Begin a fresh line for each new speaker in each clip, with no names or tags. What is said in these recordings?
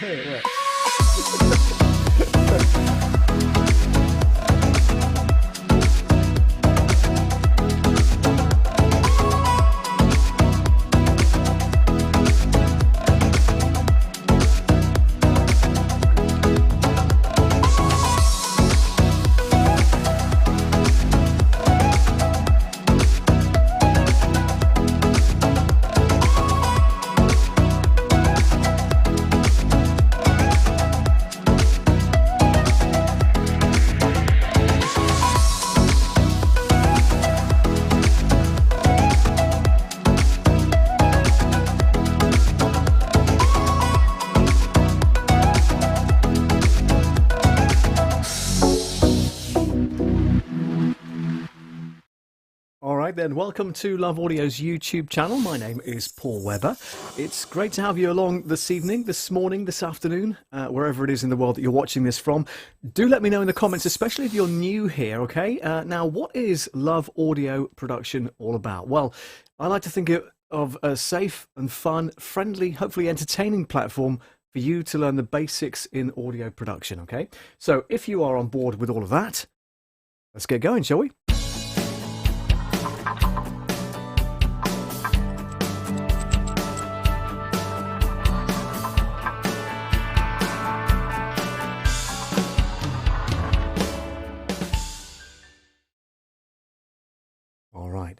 Hey, it works. Then welcome to Love Audio's YouTube channel. My name is Paul Webber. It's great to have you along this evening, this morning, this afternoon, wherever it is in the world that you're watching this from. Do let me know in the comments, especially if you're new here, okay? Now, what is Love Audio production all about? Well, I like to think of a safe and fun, friendly, hopefully entertaining platform for you to learn the basics in audio production, okay? So if you are on board with all of that, let's get going, shall we?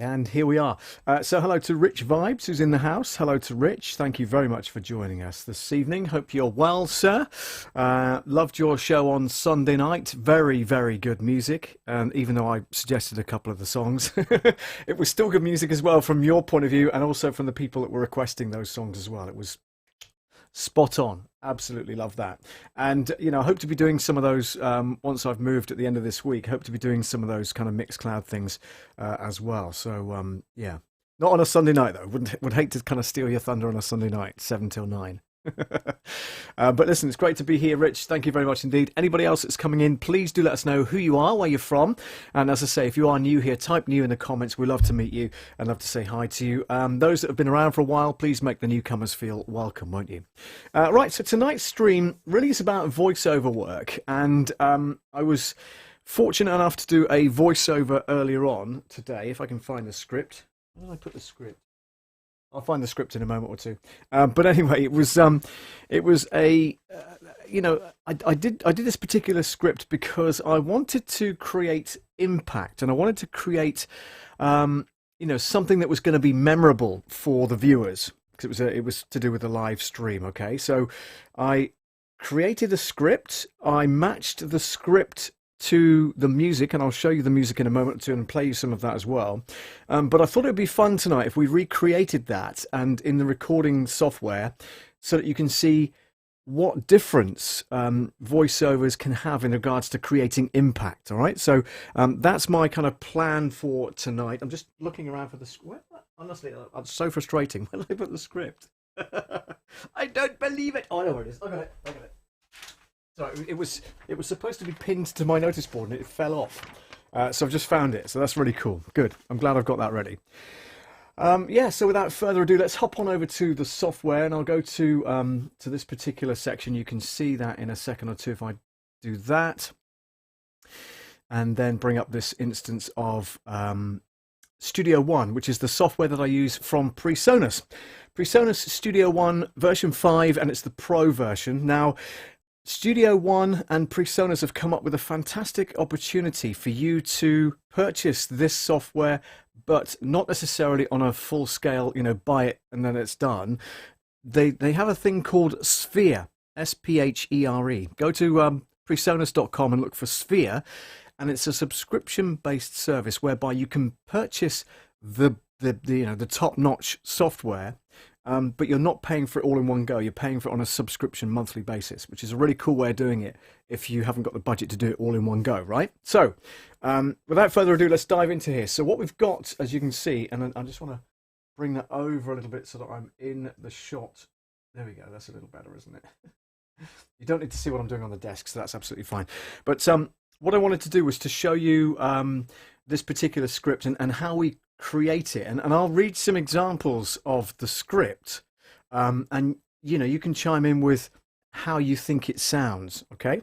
And here we are. So hello to Rich Vibes, who's in the house. Hello to Rich. Thank you very much for joining us this evening. Hope you're well, sir. Loved your show on Sunday night. Very, very good music. And even though I suggested a couple of the songs, it was still good music as well from your point of view, and also from the people that were requesting those songs as well. It was spot on. Absolutely love that. And you know, I hope to be doing some of those once I've moved at the end of this week. Hope to be doing some of those kind of Mixcloud things as well. So yeah, not on a Sunday night though. Would hate to kind of steal your thunder on a Sunday night, 7 till 9. But listen, it's great to be here, Rich. Thank you very much indeed. Anybody else that's coming in, please do let us know who you are, where you're from, and as I say, if you are new here, type new in the comments. We'd love to meet you and love to say hi to you. Those that have been around for a while, please make the newcomers feel welcome, won't you? Right, so tonight's stream really is about voiceover work, and I was fortunate enough to do a voiceover earlier on today. If I can find the script. Where did I put the script? I'll find the script in a moment or two. But anyway, it was a you know, I did this particular script because I wanted to create impact, and I wanted to create you know, something that was going to be memorable for the viewers, because it was to do with the live stream. Okay, so I created a script. I matched the script to the music, and I'll show you the music in a moment or two and play you some of that as well. But I thought it would be fun tonight if we recreated that and in the recording software, so that you can see what difference voiceovers can have in regards to creating impact. All right, so that's my kind of plan for tonight. I'm just looking around for the script. Honestly, it's so frustrating. Where did I put the script? I don't believe it. Oh, I know where it is. I got it. So it was supposed to be pinned to my notice board and it fell off. So I've just found it. So that's really cool. Good. I'm glad I've got that ready. Yeah, so without further ado, let's hop on over to the software, and I'll go to this particular section. You can see that in a second or two if I do that. And then bring up this instance of Studio One, which is the software that I use from Presonus. Presonus Studio One version 5, and it's the Pro version. Now, Studio One and Presonus have come up with a fantastic opportunity for you to purchase this software, but not necessarily on a full scale, you know, buy it and then it's done. They have a thing called Sphere, S-P-H-E-R-E. Go to presonus.com and look for Sphere, and it's a subscription-based service whereby you can purchase the you know, the top-notch software, but you're not paying for it all in one go. You're paying for it on a subscription monthly basis, which is a really cool way of doing it if you haven't got the budget to do it all in one go, right? So without further ado, let's dive into here. So what we've got, as you can see, and I just want to bring that over a little bit so that I'm in the shot. There we go. That's a little better, isn't it? You don't need to see what I'm doing on the desk, so that's absolutely fine. But what I wanted to do was to show you this particular script and how we create it, and I'll read some examples of the script, and you know, you can chime in with how you think it sounds. Okay.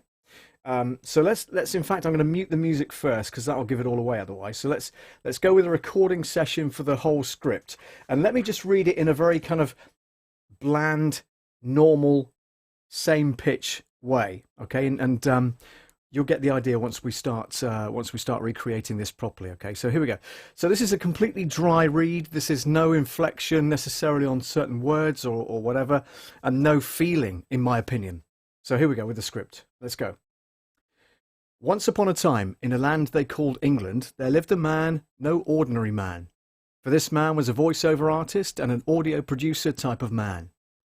So let's in fact, I'm going to mute the music first because that'll give it all away otherwise. So let's go with a recording session for the whole script, and let me just read it in a very kind of bland, normal, same pitch way. Okay, and you'll get the idea once we start recreating this properly. Okay, so here we go. So this is a completely dry read. This is no inflection necessarily on certain words or whatever, and no feeling, in my opinion. So here we go with the script. Let's go. Once upon a time, in a land they called England, there lived a man, no ordinary man. For this man was a voiceover artist and an audio producer type of man.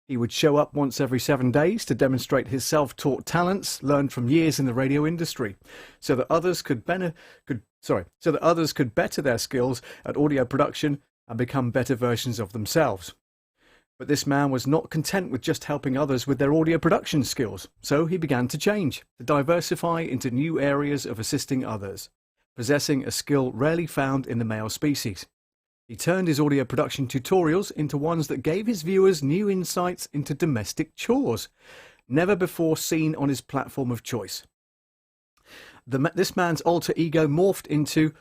He would show up once every 7 days to demonstrate his self-taught talents learned from years in the radio industry, so that others could better their skills at audio production and become better versions of themselves. But this man was not content with just helping others with their audio production skills, so he began to change, to diversify into new areas of assisting others, possessing a skill rarely found in the male species. He turned his audio production tutorials into ones that gave his viewers new insights into domestic chores, never before seen on his platform of choice. This man's alter ego morphed into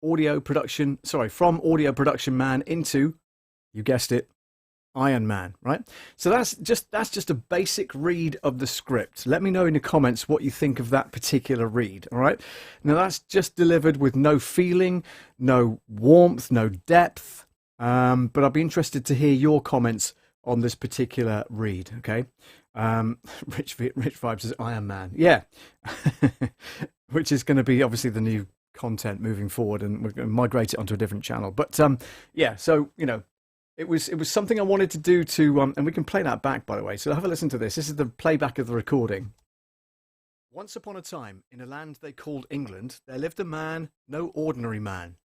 from audio production man into, you guessed it, Iron Man, right? So that's just a basic read of the script. Let me know in the comments what you think of that particular read, all right? Now that's just delivered with no feeling, no warmth, no depth, but I'll be interested to hear your comments on this particular read, okay? Rich Vibes says Iron Man, yeah, which is going to be obviously the new content moving forward, and we're going to migrate it onto a different channel. But yeah, so you know. It was something I wanted to do to, and we can play that back, by the way. So have a listen to this. This is the playback of the recording. Once upon a time, in a land they called England, there lived a man, no ordinary man.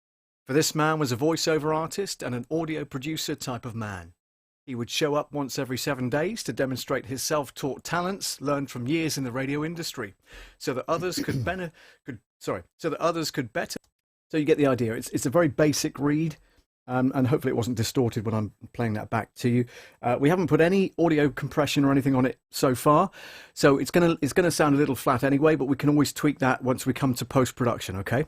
For this man was a voiceover artist and an audio producer type of man. He would show up once every 7 days to demonstrate his self-taught talents learned from years in the radio industry, so that others could better. So you get the idea. It's a very basic read. And hopefully it wasn't distorted when I'm playing that back to you. We haven't put any audio compression or anything on it so far, so it's gonna sound a little flat anyway, but we can always tweak that once we come to post-production, okay?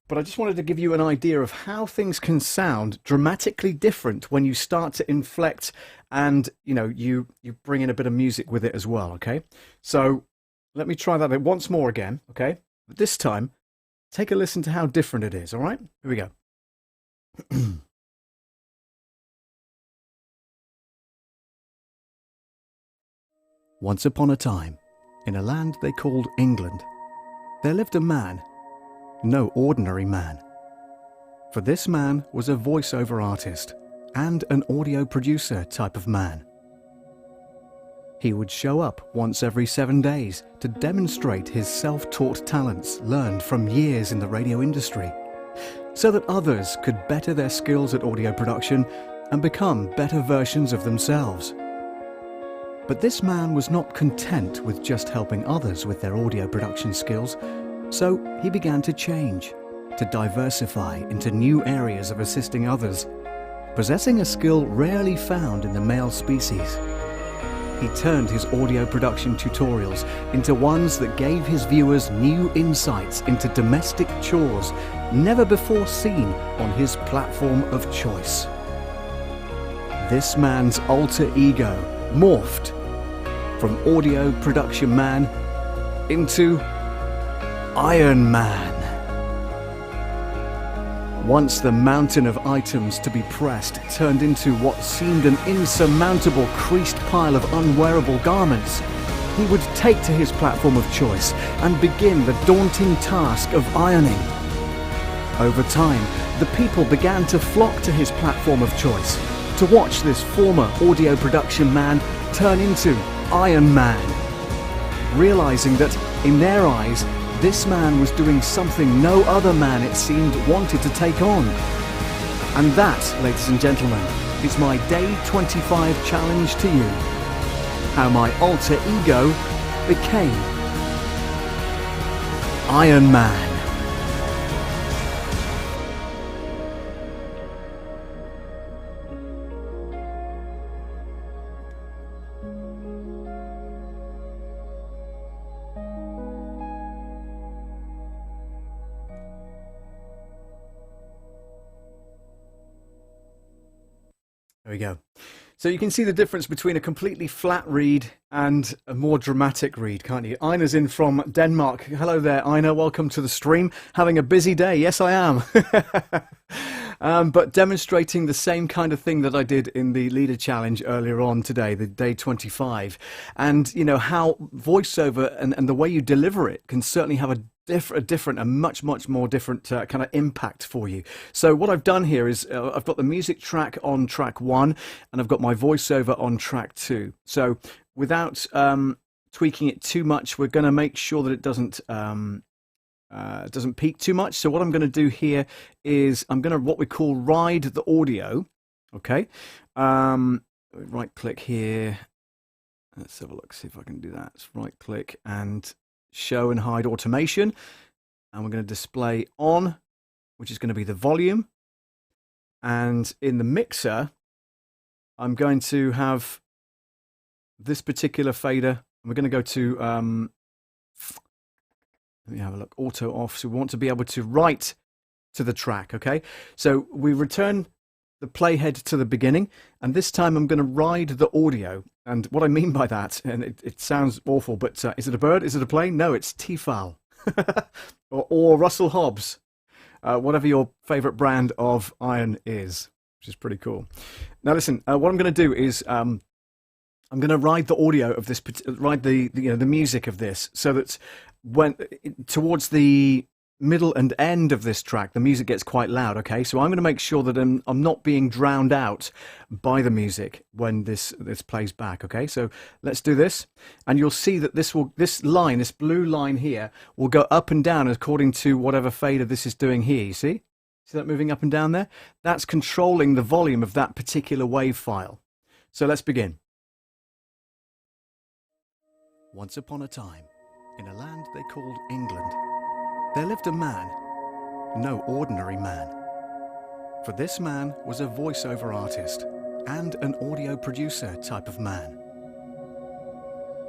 But I just wanted to give you an idea of how things can sound dramatically different when you start to inflect and, you know, you bring in a bit of music with it as well, okay? So let me try that once more again, okay? But this time, take a listen to how different it is, all right? Here we go. Once upon a time, in a land they called England, there lived a man, no ordinary man. For this man was a voiceover artist and an audio producer type of man. He would show up once every 7 days to demonstrate his self-taught talents learned from years in the radio industry, so that others could better their skills at audio production and become better versions of themselves. But this man was not content with just helping others with their audio production skills, so he began to change, to diversify into new areas of assisting others, possessing a skill rarely found in the male species. He turned his audio production tutorials into ones that gave his viewers new insights into domestic chores never before seen on his platform of choice. This man's alter ego morphed from audio production man into Iron Man. Once the mountain of items to be pressed turned into what seemed an insurmountable creased pile of unwearable garments, he would take to his platform of choice and begin the daunting task of ironing. Over time, the people began to flock to his platform of choice to watch this former audio production man turn into Iron Man, realizing that, in their eyes, this man was doing something no other man, it seemed, wanted to take on. And that, ladies and gentlemen, is my Day 25 challenge to you. How my alter ego became Iron Man. There we go. So you can see the difference between a completely flat reed and a more dramatic reed, can't you? Ina's in from Denmark. Hello there, Ina. Welcome to the stream. Having a busy day. Yes, I am. But demonstrating the same kind of thing that I did in the leader challenge earlier on today, the day 25. And, you know, how voiceover and the way you deliver it can certainly have a much more different kind of impact for you. So what I've done here is I've got the music track on track 1 and I've got my voiceover on track 2. So without tweaking it too much, we're going to make sure that it doesn't peak too much. So what I'm going to do here is I'm going to what we call ride the audio. Okay, right click here. Let's have a look, see if I can do that. Let's right click and show and hide automation, and we're going to display on, which is going to be the volume, and in the mixer I'm going to have this particular fader. We're going to go to let me have a look, auto off. So we want to be able to write to the track. Okay, so we return the playhead to the beginning, and this time I'm going to ride the audio. And what I mean by that, and it sounds awful, but is it a bird? Is it a plane? No, it's Tefal or Russell Hobbs, whatever your favorite brand of iron is, which is pretty cool. Now listen, what I'm going to do is I'm going to ride the audio of this, ride the music of this, so that when towards the middle and end of this track, the music gets quite loud. Okay, so I'm going to make sure that I'm not being drowned out by the music when this plays back. Okay, so let's do this, and you'll see that this blue line here will go up and down according to whatever fader this is doing here. You see that moving up and down there? That's controlling the volume of that particular wave file. So let's begin. Once upon a time, in a land they called England, there lived a man, no ordinary man. For this man was a voiceover artist and an audio producer type of man.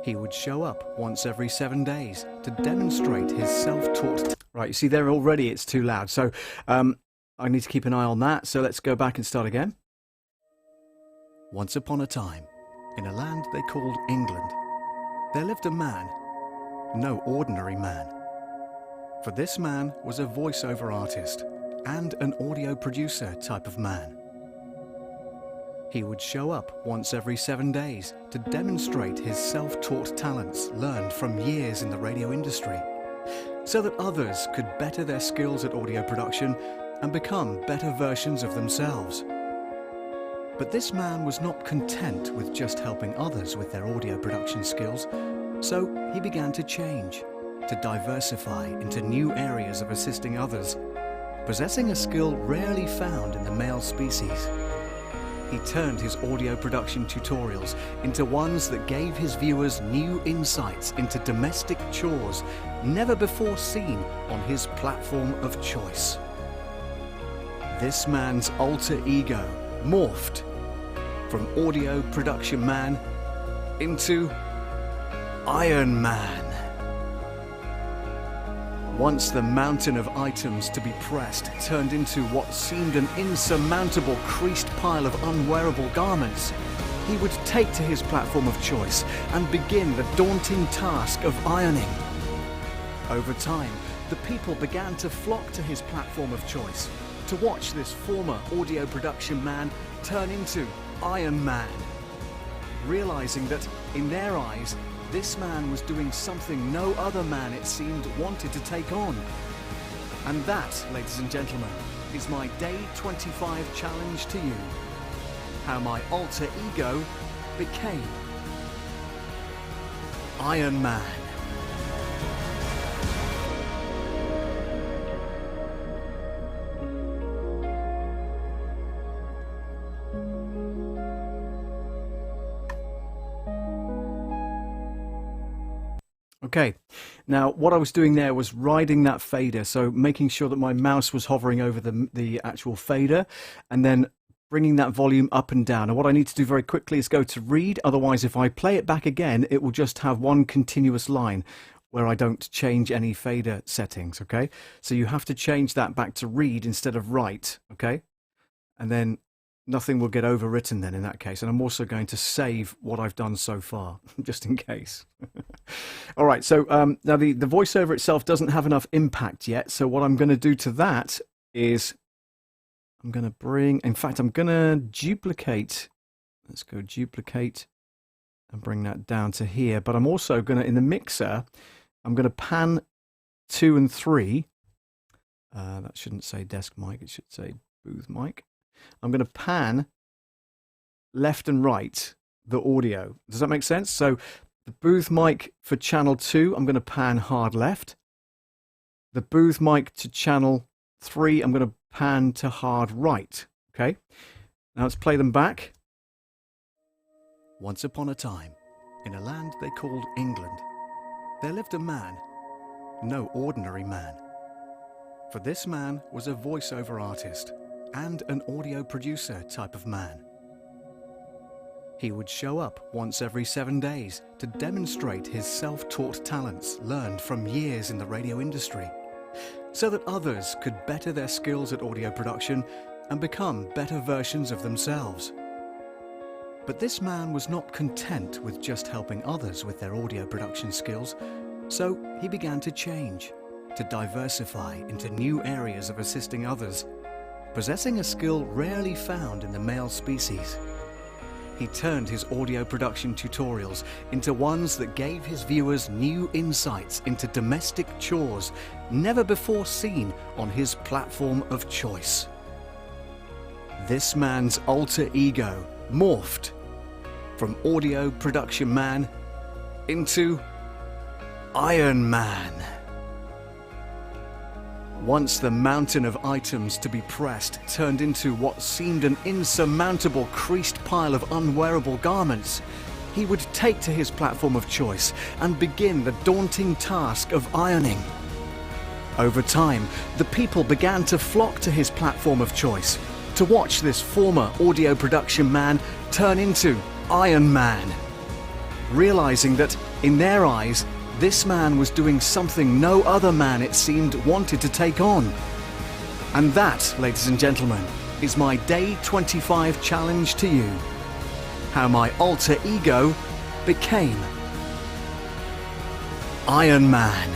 He would show up once every 7 days to demonstrate his self-taught... Right, you see there already it's too loud, so I need to keep an eye on that, so let's go back and start again. Once upon a time, in a land they called England, there lived a man, no ordinary man. For this man was a voiceover artist and an audio producer type of man. He would show up once every 7 days to demonstrate his self-taught talents learned from years in the radio industry, so that others could better their skills at audio production and become better versions of themselves. But this man was not content with just helping others with their audio production skills, so he began to change, to diversify into new areas of assisting others, possessing a skill rarely found in the male species. He turned his audio production tutorials into ones that gave his viewers new insights into domestic chores never before seen on his platform of choice. This man's alter ego morphed from audio production man into Iron Man. Once the mountain of items to be pressed turned into what seemed an insurmountable creased pile of unwearable garments, he would take to his platform of choice and begin the daunting task of ironing. Over time, the people began to flock to his platform of choice to watch this former audio production man turn into Iron Man, realizing that in their eyes, this man was doing something no other man, it seemed, wanted to take on. And that, ladies and gentlemen, is my Day 25 challenge to you. How my alter ego became Iron Man. Okay, now what I was doing there was riding that fader, so making sure that my mouse was hovering over the actual fader and then bringing that volume up and down. And what I need to do very quickly is go to read, otherwise if I play it back again, it will just have one continuous line where I don't change any fader settings, okay? So you have to change that back to read instead of write, okay? And then nothing will get overwritten then in that case. And I'm also going to save what I've done so far, just in case. All right, so now the voiceover itself doesn't have enough impact yet. So what I'm going to do to that is I'm going to bring, in fact, I'm going to duplicate. Let's go duplicate and bring that down to here. But I'm also going to, in the mixer, I'm going to pan 2 and 3. That shouldn't say desk mic, it should say booth mic. I'm going to pan left and right the audio. Does that make sense? So the booth mic for channel 2, I'm going to pan hard left. The booth mic to channel 3, I'm going to pan to hard right. Okay, now let's play them back. Once upon a time, in a land they called England, there lived a man, no ordinary man. For this man was a voiceover artist and an audio producer type of man. He would show up once every 7 days to demonstrate his self-taught talents learned from years in the radio industry, so that others could better their skills at audio production and become better versions of themselves. But this man was not content with just helping others with their audio production skills, so he began to change, to diversify into new areas of assisting others, possessing a skill rarely found in the male species. He turned his audio production tutorials into ones that gave his viewers new insights into domestic chores never before seen on his platform of choice. This man's alter ego morphed from audio production man into Iron Man. Once the mountain of items to be pressed turned into what seemed an insurmountable creased pile of unwearable garments, he would take to his platform of choice and begin the daunting task of ironing. Over time, the people began to flock to his platform of choice to watch this former audio production man turn into Iron Man, realizing that, in their eyes, this man was doing something no other man, it seemed, wanted to take on. And that, ladies and gentlemen, is my Day 25 challenge to you. How my alter ego became Iron Man.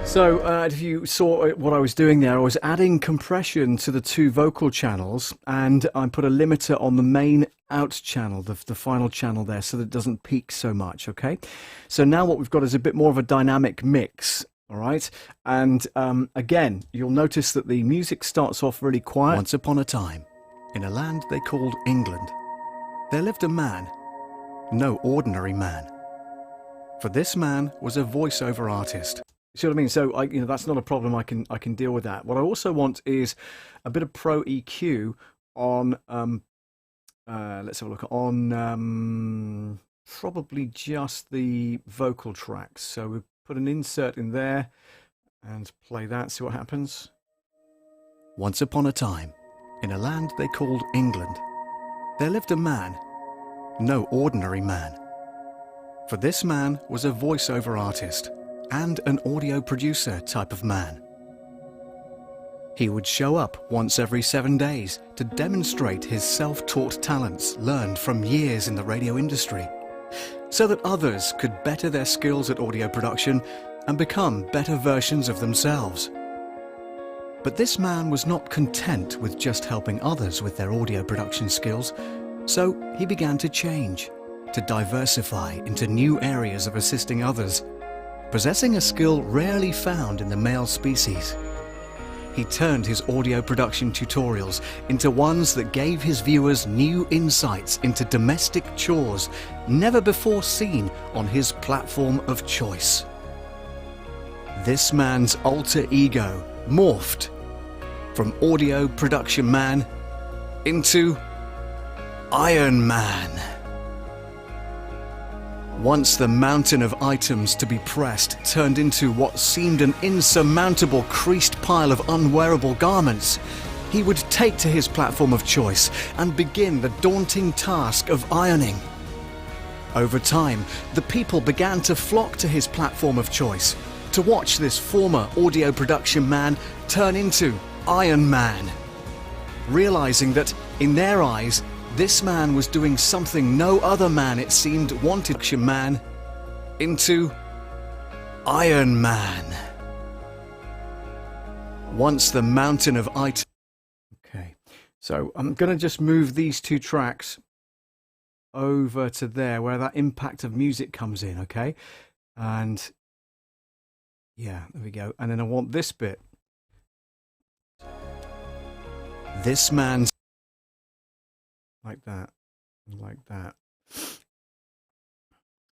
So, if you saw what I was doing there, I was adding compression to the 2 vocal channels, and I put a limiter on the main out channel, the final channel there, so that it doesn't peak so much, okay? So now what we've got is a bit more of a dynamic mix, all right? And again, you'll notice that the music starts off really quiet. Once upon a time, in a land they called England, there lived a man, no ordinary man. For this man was a voiceover artist. See what I mean? So that's not a problem. I can deal with that. What I also want is a bit of Pro EQ on. Let's have a look on probably just the vocal tracks. So we put an insert in there and play that. See what happens. Once upon a time, in a land they called England, there lived a man, no ordinary man. For this man was a voiceover artist and an audio producer type of man. He would show up once every 7 days to demonstrate his self-taught talents learned from years in the radio industry, so that others could better their skills at audio production and become better versions of themselves. But this man was not content with just helping others with their audio production skills, so he began to change, to diversify into new areas of assisting others, possessing a skill rarely found in the male species. He turned his audio production tutorials into ones that gave his viewers new insights into domestic chores never before seen on his platform of choice. This man's alter ego morphed from audio production man into Iron Man. Once the mountain of items to be pressed turned into what seemed an insurmountable creased pile of unwearable garments, he would take to his platform of choice and begin the daunting task of ironing. Over time, the people began to flock to his platform of choice to watch this former audio production man turn into Iron Man. Realizing that, in their eyes, this man was doing something no other man, it seemed, wanted man into Iron Man. Once the mountain of items... Okay, so I'm going to just move these two tracks over to there where that impact of music comes in, okay? And yeah, there we go. And then I want this bit. This man's... like that, like that.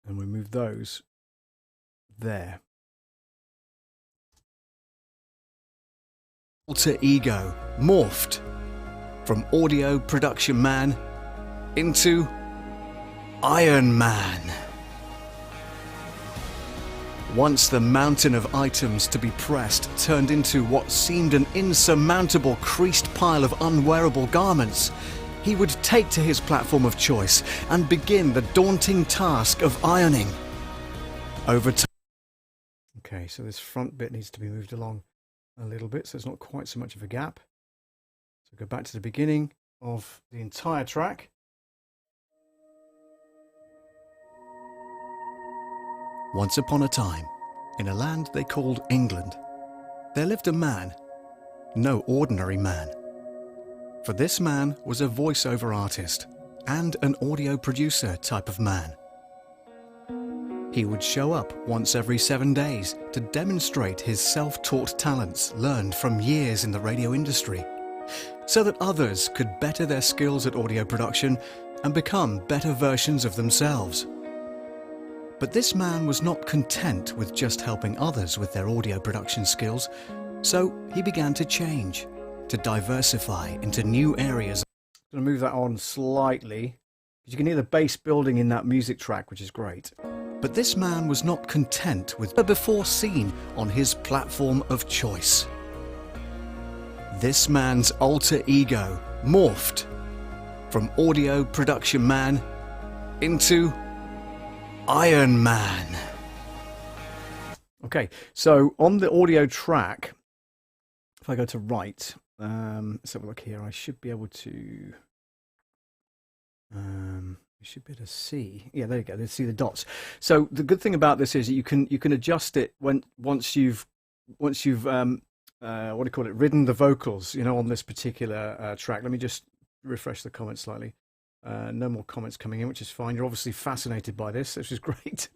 And we move those there. Alter ego morphed from audio production man into Iron Man. Once the mountain of items to be pressed turned into what seemed an insurmountable creased pile of unwearable garments, he would take to his platform of choice and begin the daunting task of ironing. Over time. Okay, so this front bit needs to be moved along a little bit, so it's not quite so much of a gap. So go back to the beginning of the entire track. Once upon a time, in a land they called England, there lived a man, no ordinary man. For this man was a voiceover artist and an audio producer type of man. He would show up once every 7 days to demonstrate his self-taught talents learned from years in the radio industry, so that others could better their skills at audio production and become better versions of themselves. But this man was not content with just helping others with their audio production skills, so he began to change, to diversify into new areas. I'm going to move that on slightly, because you can hear the bass building in that music track, which is great. But this man was not content with the before seen on his platform of choice. This man's alter ego morphed from audio production man into Iron Man. Okay, so on the audio track, if I go to right, let's have a look here. I should be able to... you should be able to see. Yeah, there you go. Let's see the dots. So the good thing about this is that you can adjust it once you've what do you call it, ridden the vocals, you know, on this particular track. Let me just refresh the comments slightly. No more comments coming in, which is fine. You're obviously fascinated by this, which is great.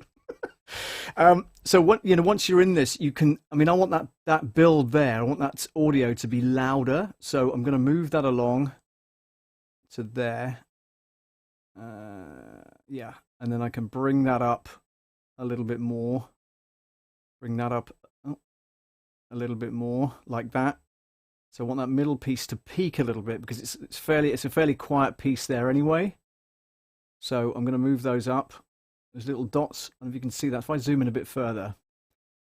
So once you're in this, you can. I mean, I want that build there. I want that audio to be louder. So I'm going to move that along to there. Yeah, and then I can bring that up a little bit more. Bring that up a little bit more, like that. So I want that middle piece to peak a little bit because it's a fairly quiet piece there anyway. So I'm going to move those up. Those little dots, and if you can see that, if I zoom in a bit further,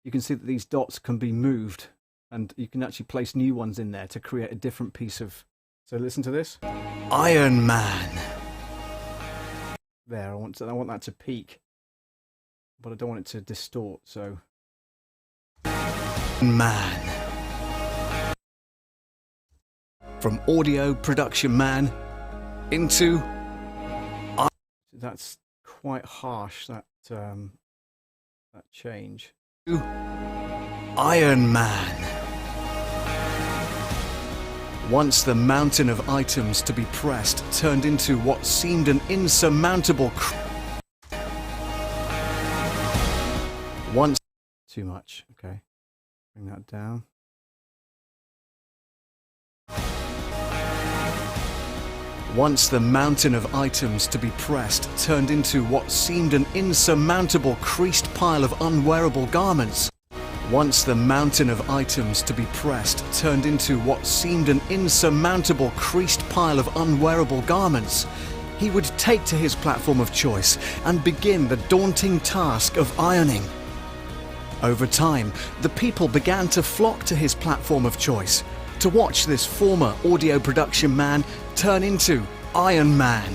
you can see that these dots can be moved, and you can actually place new ones in there to create a different piece of. So listen to this. Iron Man. There, I want that to peak, but I don't want it to distort. So, man, from audio production man into. That's quite harsh. That change. Iron Man. Once the mountain of items to be pressed turned into what seemed an insurmountable once too much. Okay, bring that down. Once the mountain of items to be pressed turned into what seemed an insurmountable creased pile of unwearable garments. Once the mountain of items to be pressed turned into what seemed an insurmountable creased pile of unwearable garments, he would take to his platform of choice and begin the daunting task of ironing. Over time, the people began to flock to his platform of choice to watch this former audio production man turn into Iron Man,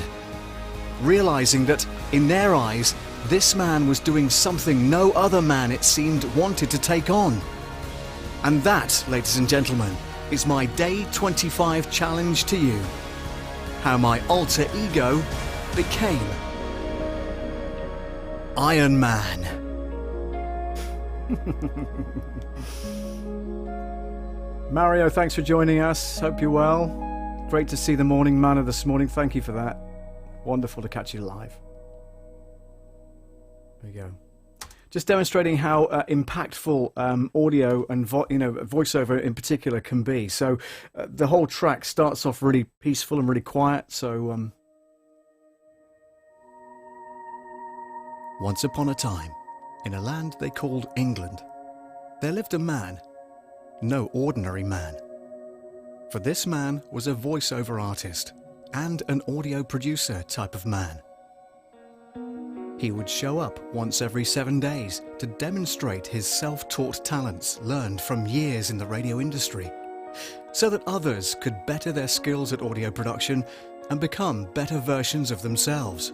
realizing that, in their eyes, this man was doing something no other man, it seemed, wanted to take on. And that, ladies and gentlemen, is my Day 25 challenge to you. How my alter ego became Iron Man. Mario, thanks for joining us. Hope you're well. Great to see the morning manna this morning. Thank you for that. Wonderful to catch you live. There we go. Just demonstrating how impactful audio and voiceover in particular can be. So the whole track starts off really peaceful and really quiet. So once upon a time, in a land they called England, there lived a man, no ordinary man. For this man was a voiceover artist and an audio producer type of man. He would show up once every 7 days to demonstrate his self-taught talents learned from years in the radio industry, so that others could better their skills at audio production and become better versions of themselves.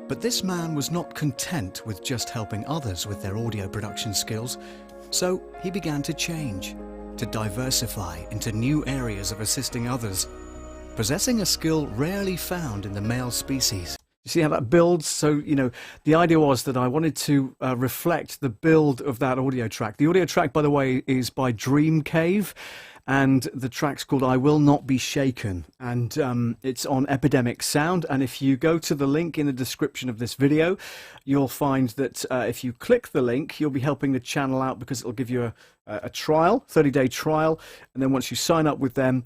But this man was not content with just helping others with their audio production skills, so he began to change, to diversify into new areas of assisting others, possessing a skill rarely found in the male species. You see how that builds? So, the idea was that I wanted to reflect the build of that audio track. The audio track, by the way, is by Dream Cave, and the track's called I Will Not Be Shaken, and it's on Epidemic Sound. And if you go to the link in the description of this video, you'll find that if you click the link, you'll be helping the channel out, because it'll give you a trial, 30-day trial, and then once you sign up with them,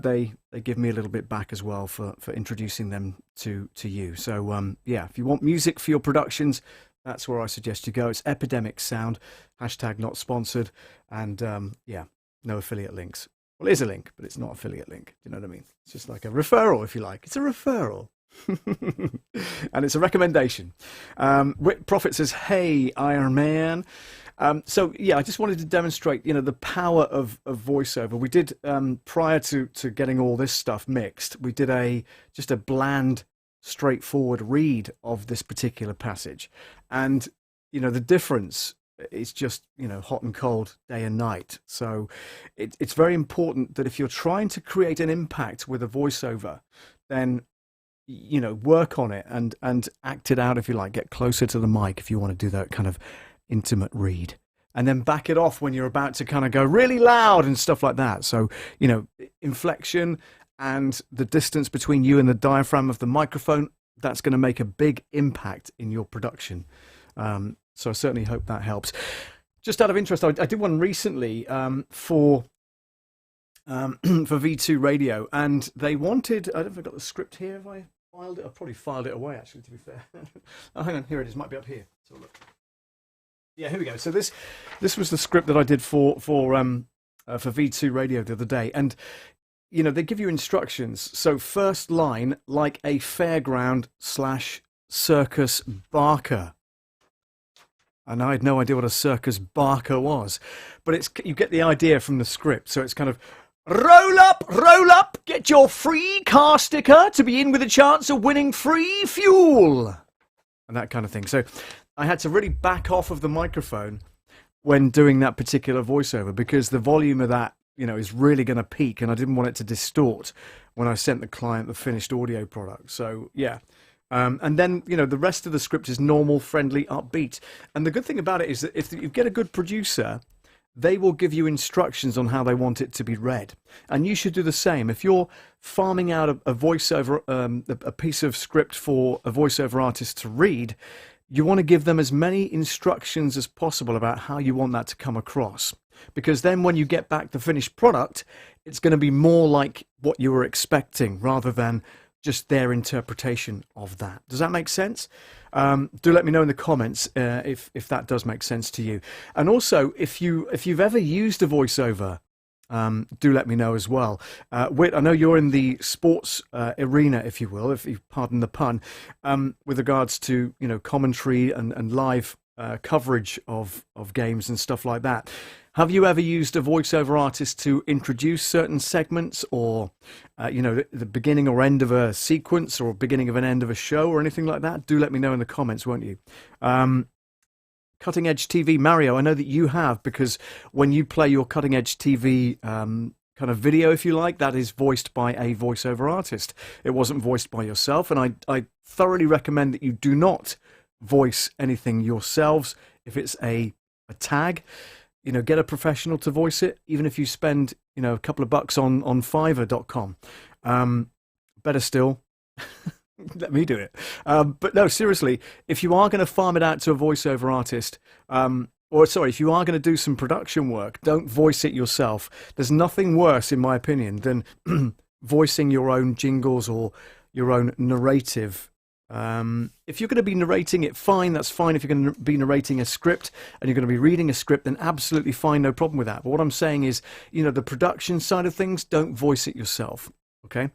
they give me a little bit back as well for introducing them to you. So yeah, if you want music for your productions, that's where I suggest you go. It's Epidemic Sound, hashtag not sponsored, and yeah, no affiliate links. Well, it is a link, but it's not an affiliate link. Do you know what I mean? It's just like a referral, if you like. It's a referral. And it's a recommendation. Whit Prophet says, hey, Iron Man. So yeah, I just wanted to demonstrate, the power of voiceover. We did, prior to getting all this stuff mixed, we did just a bland, straightforward read of this particular passage. And, the difference is just, hot and cold, day and night. So it's very important that if you're trying to create an impact with a voiceover, then, work on it and act it out, if you like. Get closer to the mic if you want to do that kind of intimate read, and then back it off when you're about to kind of go really loud and stuff like that. So, inflection and the distance between you and the diaphragm of the microphone, that's going to make a big impact in your production. So I certainly hope that helps. Just out of interest, I did one recently for V2 Radio, and they wanted, I don't know if I've got the script here. Have I filed it? I've probably filed it away, actually, to be fair. Oh, hang on, here it is. Might be up here. So look. Yeah, here we go. So this was the script that I did for V2 Radio the other day, and they give you instructions. So first line, like a fairground/circus barker. And I had no idea what a circus barker was, but you get the idea from the script. So it's kind of roll up, get your free car sticker to be in with a chance of winning free fuel, and that kind of thing. So I had to really back off of the microphone when doing that particular voiceover, because the volume of that, is really going to peak, and I didn't want it to distort when I sent the client the finished audio product. So yeah. And then, the rest of the script is normal, friendly, upbeat. And the good thing about it is that if you get a good producer, they will give you instructions on how they want it to be read. And you should do the same. If you're farming out a voiceover, a piece of script for a voiceover artist to read, you want to give them as many instructions as possible about how you want that to come across. Because then when you get back the finished product, it's going to be more like what you were expecting rather than just their interpretation of that. Does that make sense? Do let me know in the comments if that does make sense to you. And also, if you've ever used a voiceover, do let me know as well. Whit, I know you're in the sports arena, if you will, if you pardon the pun, with regards to commentary and live coverage of games and stuff like that. Have you ever used a voiceover artist to introduce certain segments, or the beginning or end of a sequence, or beginning of an end of a show, or anything like that? Do let me know in the comments, won't you? Cutting Edge TV, Mario, I know that you have, because when you play your Cutting Edge TV kind of video, if you like, that is voiced by a voiceover artist. It wasn't voiced by yourself, and I thoroughly recommend that you do not voice anything yourselves. If it's a tag, get a professional to voice it, even if you spend, a couple of bucks on Fiverr.com. Better still, let me do it. But no, seriously, if you are going to farm it out to a voiceover artist, if you are going to do some production work, don't voice it yourself. There's nothing worse, in my opinion, than voicing your own jingles or your own narrative. If you're going to be narrating it, fine, that's fine. If you're going to be narrating a script and you're going to be reading a script, then absolutely fine, no problem with that. But what I'm saying is, the production side of things, don't voice it yourself, okay?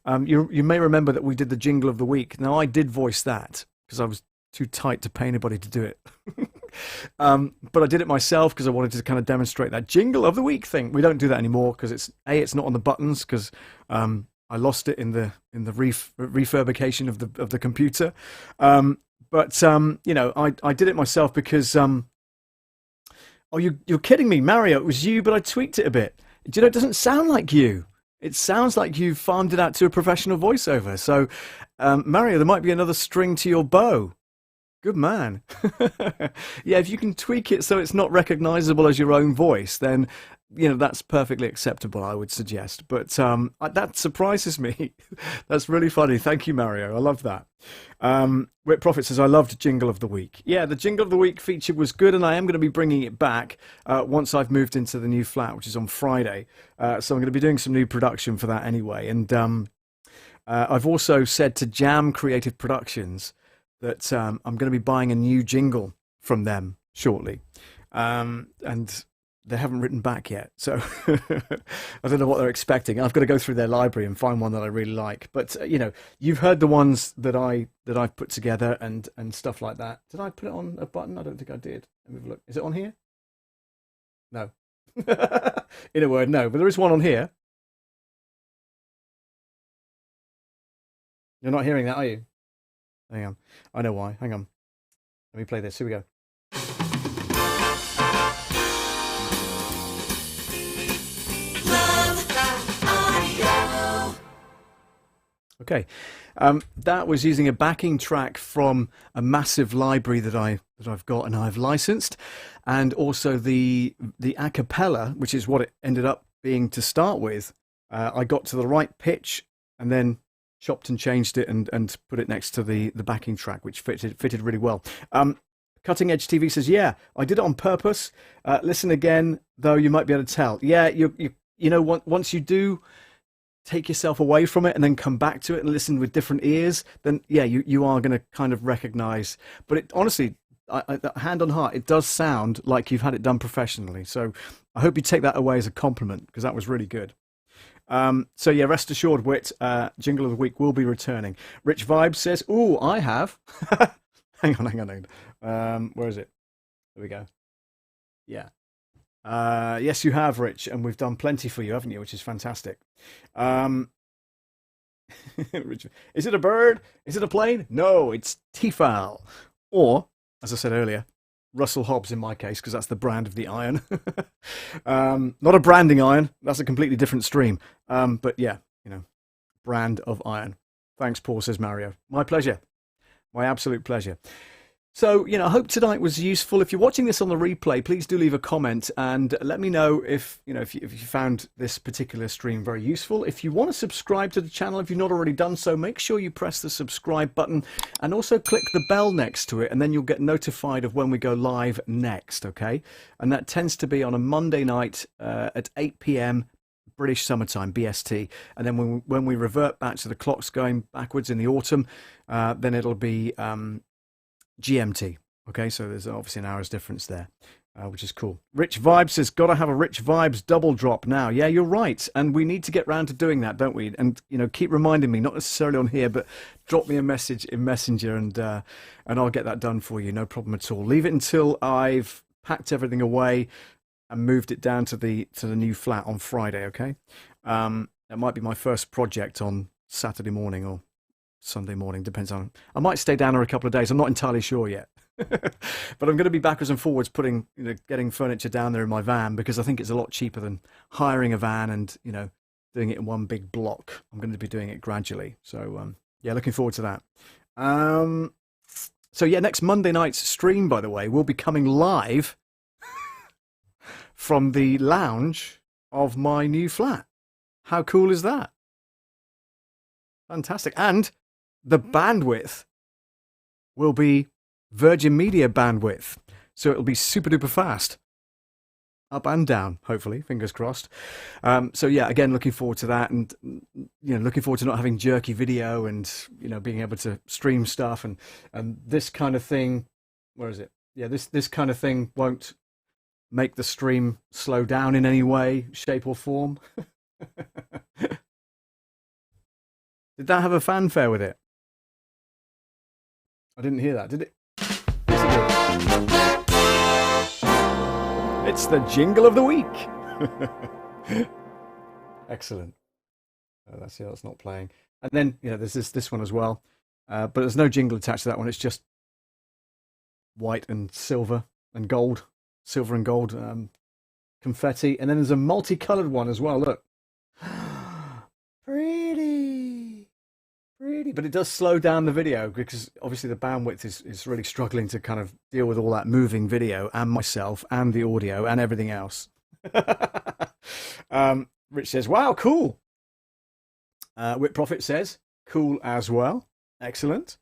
You may remember that we did the jingle of the week. Now, I did voice that because I was too tight to pay anybody to do it. But I did it myself because I wanted to kind of demonstrate that jingle of the week thing. We don't do that anymore because it's not on the buttons, because I lost it in the refurbishing of the computer. But I did it myself because you're kidding me, Mario, it was you, but I tweaked it a bit. It doesn't sound like you. It sounds like you farmed it out to a professional voiceover. So Mario, there might be another string to your bow. Good man. Yeah, if you can tweak it so it's not recognizable as your own voice, then that's perfectly acceptable, I would suggest. But that surprises me. That's really funny. Thank you, Mario. I love that. Whit Prophet says, I loved Jingle of the Week. Yeah, the Jingle of the Week feature was good, and I am going to be bringing it back once I've moved into the new flat, which is on Friday. So I'm going to be doing some new production for that anyway. And I've also said to Jam Creative Productions that I'm going to be buying a new jingle from them shortly. And they haven't written back yet, so I don't know what they're expecting. I've got to go through their library and find one that I really like. But you've heard the ones that I've put together and stuff like that. Did I put it on a button? I don't think I did. Let me have a look. Is it on here? No. In a word, no. But there is one on here. You're not hearing that, are you? Hang on. I know why. Hang on. Let me play this. Here we go. Okay, that was using a backing track from a massive library that I've got and I've licensed, and also the a cappella, which is what it ended up being to start with. I got to the right pitch and then chopped and changed it and put it next to the backing track, which fitted really well. Cutting Edge TV says, yeah, I did it on purpose. Listen again, though, you might be able to tell. Yeah, once you do take yourself away from it and then come back to it and listen with different ears, then yeah, you are going to kind of recognize. But it honestly, hand on heart, it does sound like you've had it done professionally. So I hope you take that away as a compliment, because that was really good. So yeah, rest assured, Whit, Jingle of the Week will be returning. Rich Vibe says, "Ooh, I have." hang on. Where is it? There we go. Yeah. Yes, you have, Rich, and we've done plenty for you, haven't you? Which is fantastic. Rich, is it a bird? Is it a plane? No, it's Tefal. Or, as I said earlier, Russell Hobbs in my case, because that's the brand of the iron. Not a branding iron. That's a completely different stream. But yeah, brand of iron. Thanks, Paul, says Mario. My pleasure. My absolute pleasure. So, I hope tonight was useful. If you're watching this on the replay, please do leave a comment and let me know if you found this particular stream very useful. If you want to subscribe to the channel, if you've not already done so, make sure you press the subscribe button and also click the bell next to it, and then you'll get notified of when we go live next, okay? And that tends to be on a Monday night at 8 p.m. British summertime, BST. And then when we revert back to the clocks going backwards in the autumn, then it'll be GMT. Okay, so there's obviously an hour's difference there, which is cool. Rich Vibes says, gotta have a Rich Vibes double drop now. Yeah, you're right, and we need to get round to doing that, don't we? And keep reminding me, not necessarily on here, but drop me a message in Messenger, and I'll get that done for you, no problem at all. Leave it until I've packed everything away and moved it down to the new flat on Friday. Okay, that might be my first project on Saturday morning or Sunday morning. Depends on. I might stay down there a couple of days. I'm not entirely sure yet. But I'm going to be backwards and forwards putting, getting furniture down there in my van because I think it's a lot cheaper than hiring a van and, doing it in one big block. I'm going to be doing it gradually. So, yeah, looking forward to that. So, yeah, next Monday night's stream, by the way, will be coming live from the lounge of my new flat. How cool is that? Fantastic. And the bandwidth will be Virgin Media bandwidth. So it'll be super duper fast. Up and down, hopefully, fingers crossed. So yeah, again, looking forward to that, and looking forward to not having jerky video, and being able to stream stuff, and this kind of thing. Where is it? Yeah, this kind of thing won't make the stream slow down in any way, shape, or form. Did that have a fanfare with it? I didn't hear that, did it? Yes, it did. It's the jingle of the week. Excellent. That's not playing. And then there's this one as well, but there's no jingle attached to that one. It's just white and silver and gold, confetti, and then there's a multicolored one as well. Look, pretty, but it does slow down the video because obviously the bandwidth is really struggling to kind of deal with all that moving video and myself and the audio and everything else. Rich says, "Wow, cool." Whit Profit says, "Cool as well." Excellent.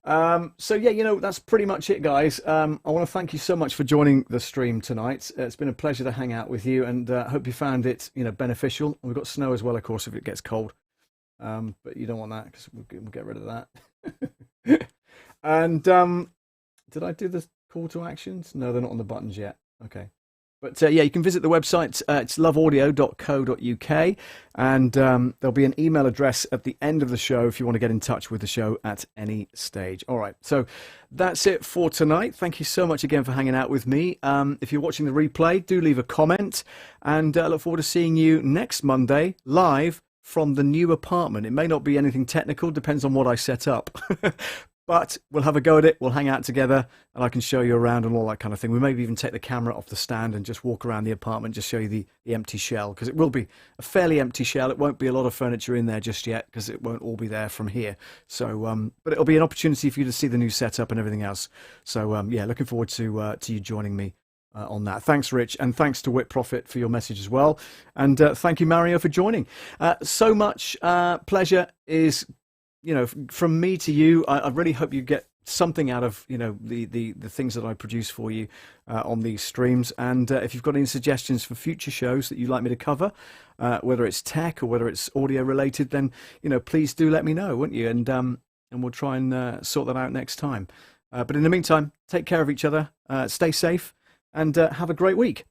So yeah, that's pretty much it, guys. I want to thank you so much for joining the stream tonight. It's been a pleasure to hang out with you, and hope you found it, beneficial. We've got snow as well, of course, if it gets cold. But you don't want that because we'll get rid of that. And did I do the call to actions? No, they're not on the buttons yet. Okay. But yeah, you can visit the website. It's loveaudio.co.uk, and there'll be an email address at the end of the show if you want to get in touch with the show at any stage. All right, so that's it for tonight. Thank you so much again for hanging out with me. If you're watching the replay, do leave a comment, and I look forward to seeing you next Monday live from the new apartment. It may not be anything technical, depends on what I set up. But we'll have a go at it. We'll hang out together, and I can show you around and all that kind of thing. We maybe even take the camera off the stand and just walk around the apartment, just show you the empty shell, because it will be a fairly empty shell. It won't be a lot of furniture in there just yet, because it won't all be there from here. So, but it'll be an opportunity for you to see the new setup and everything else. So, yeah, looking forward to you joining me on that. Thanks, Rich, and thanks to Whit Profit for your message as well. And thank you, Mario, for joining. So much pleasure is from me to you. I really hope you get something out of the things that I produce for you on these streams. And if you've got any suggestions for future shows that you'd like me to cover, whether it's tech or whether it's audio related, then please do let me know, won't you? And we'll try and sort that out next time. But in the meantime, take care of each other, stay safe, and have a great week.